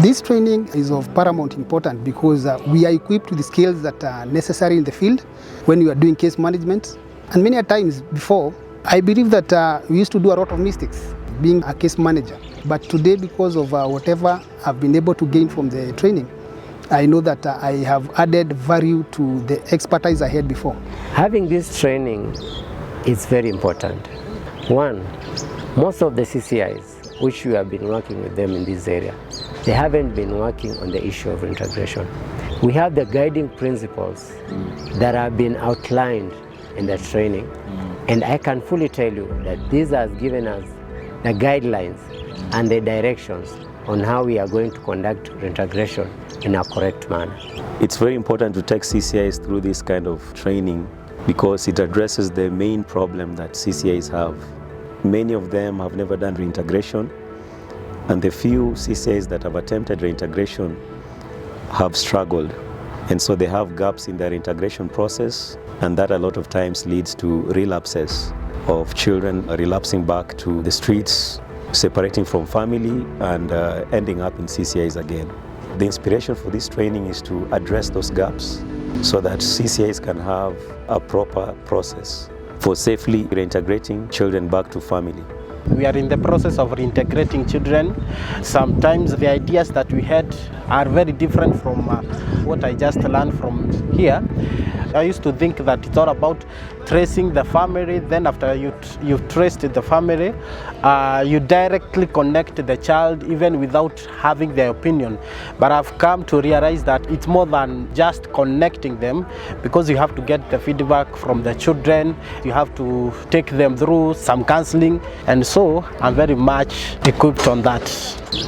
This training is of paramount importance because we are equipped with the skills that are necessary in the field when we are doing case management. And many times before, I believe that we used to do a lot of mistakes being a case manager. But today, because of whatever I've been able to gain from the training, I know that I have added value to the expertise I had before. Having this training is very important. One, most of the CCIs, which we have been working with them in this area, they haven't been working on the issue of reintegration. We have the guiding principles that have been outlined in the training, and I can fully tell you that this has given us the guidelines and the directions on how we are going to conduct reintegration in a correct manner. It's very important to take CCIs through this kind of training because it addresses the main problem that CCIs have. Many of them have never done reintegration, and the few CCIs that have attempted reintegration have struggled. And so they have gaps in their integration process, and that a lot of times leads to relapses of children relapsing back to the streets, separating from family, and ending up in CCIs again. The inspiration for this training is to address those gaps so that CCIs can have a proper process for safely reintegrating children back to family. We are in the process of reintegrating children. Sometimes the ideas that we had are very different from what I just learned from here. I used to think that it's all about tracing the family, then after you've traced the family, you directly connect the child even without having their opinion. But I've come to realize that it's more than just connecting them, because you have to get the feedback from the children, you have to take them through some counseling, and so I'm very much equipped on that.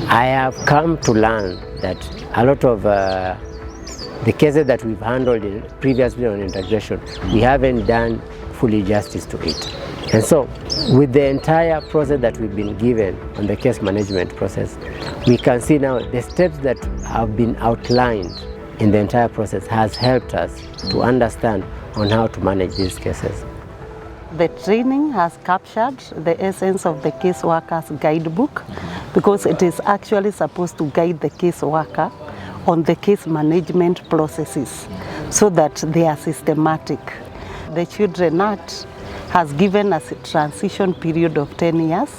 I have come to learn that a lot of the cases that we've handled previously on integration, we haven't done fully justice to it. And so, with the entire process that we've been given on the case management process, we can see now the steps that have been outlined in the entire process has helped us to understand on how to manage these cases. The training has captured the essence of the Caseworkers Guidebook, because it is actually supposed to guide the caseworker on the case management processes so that they are systematic. The Children Act has given us a transition period of 10 years,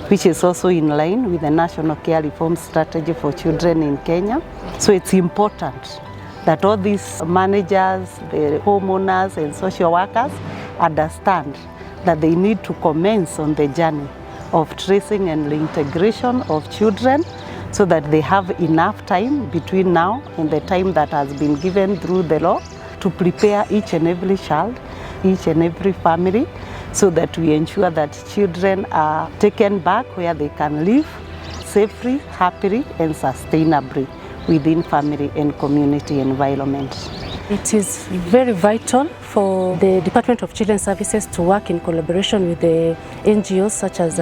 which is also in line with the National Care Reform Strategy for Children in Kenya. So it's important that all these managers, the homeowners and social workers understand that they need to commence on the journey of tracing and reintegration of children, so that they have enough time between now and the time that has been given through the law to prepare each and every child, each and every family, so that we ensure that children are taken back where they can live safely, happily and sustainably within family and community environments. It is very vital for the Department of Children's Services to work in collaboration with the NGOs such as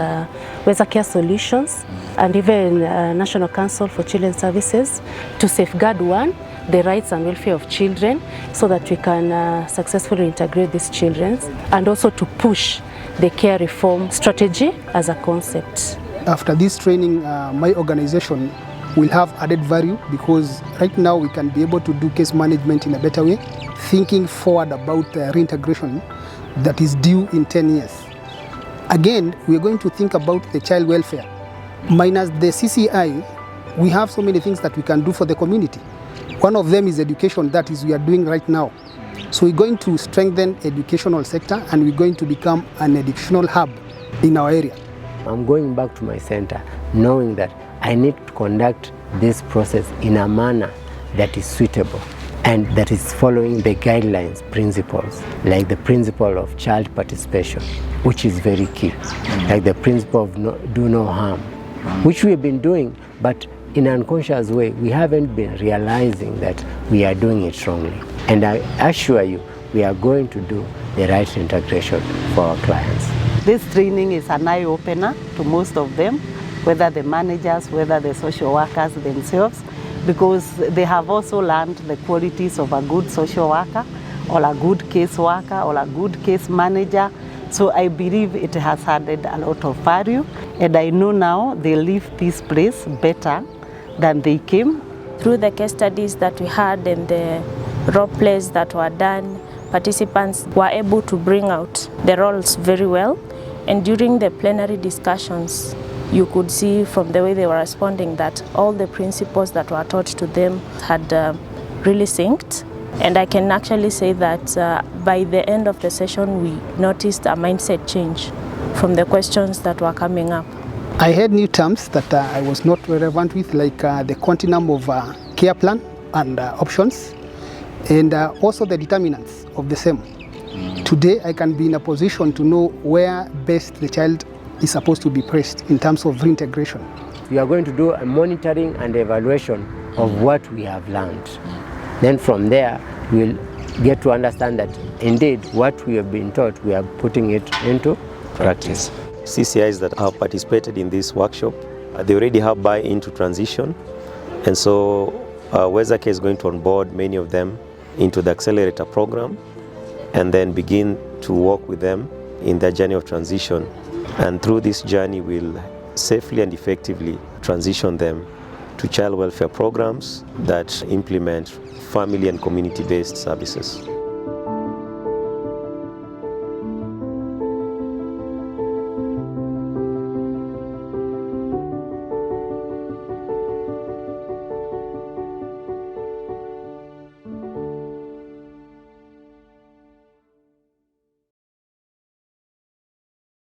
WezaCare Solutions and even National Council for Children's Services to safeguard, one, the rights and welfare of children so that we can successfully integrate these children, and also to push the care reform strategy as a concept. After this training, my organization will have added value, because right now we can be able to do case management in a better way, thinking forward about reintegration that is due in 10 years. Again, we are going to think about the child welfare. Minus the CCI, we have so many things that we can do for the community. One of them is education, that is we are doing right now. So we're going to strengthen educational sector, and we're going to become an educational hub in our area. I'm going back to my center knowing that I need to conduct this process in a manner that is suitable and that is following the guidelines, principles, like the principle of child participation, which is very key, like the principle of do no harm, which we have been doing, but in an unconscious way, we haven't been realizing that we are doing it wrongly. And I assure you, we are going to do the right integration for our clients. This training is an eye-opener to most of them, whether the managers, whether the social workers themselves, because they have also learned the qualities of a good social worker or a good case worker or a good case manager. So I believe it has added a lot of value, and I know now they leave this place better than they came. Through the case studies that we had and the role plays that were done, participants were able to bring out the roles very well. And during the plenary discussions, you could see from the way they were responding that all the principles that were taught to them had really synced. And I can actually say that by the end of the session, we noticed a mindset change from the questions that were coming up. I had new terms that I was not relevant with, like the continuum of care plan and options, and also the determinants of the same. Today, I can be in a position to know where best the child is supposed to be placed in terms of reintegration. We are going to do a monitoring and evaluation of what we have learned. Then from there, we'll get to understand that indeed what we have been taught, we are putting it into practice. CCIs that have participated in this workshop, they already have buy-in to transition, and so WezaCare is going to onboard many of them into the accelerator program and then begin to work with them in their journey of transition. And through this journey, we'll safely and effectively transition them to child welfare programs that implement family and community-based services.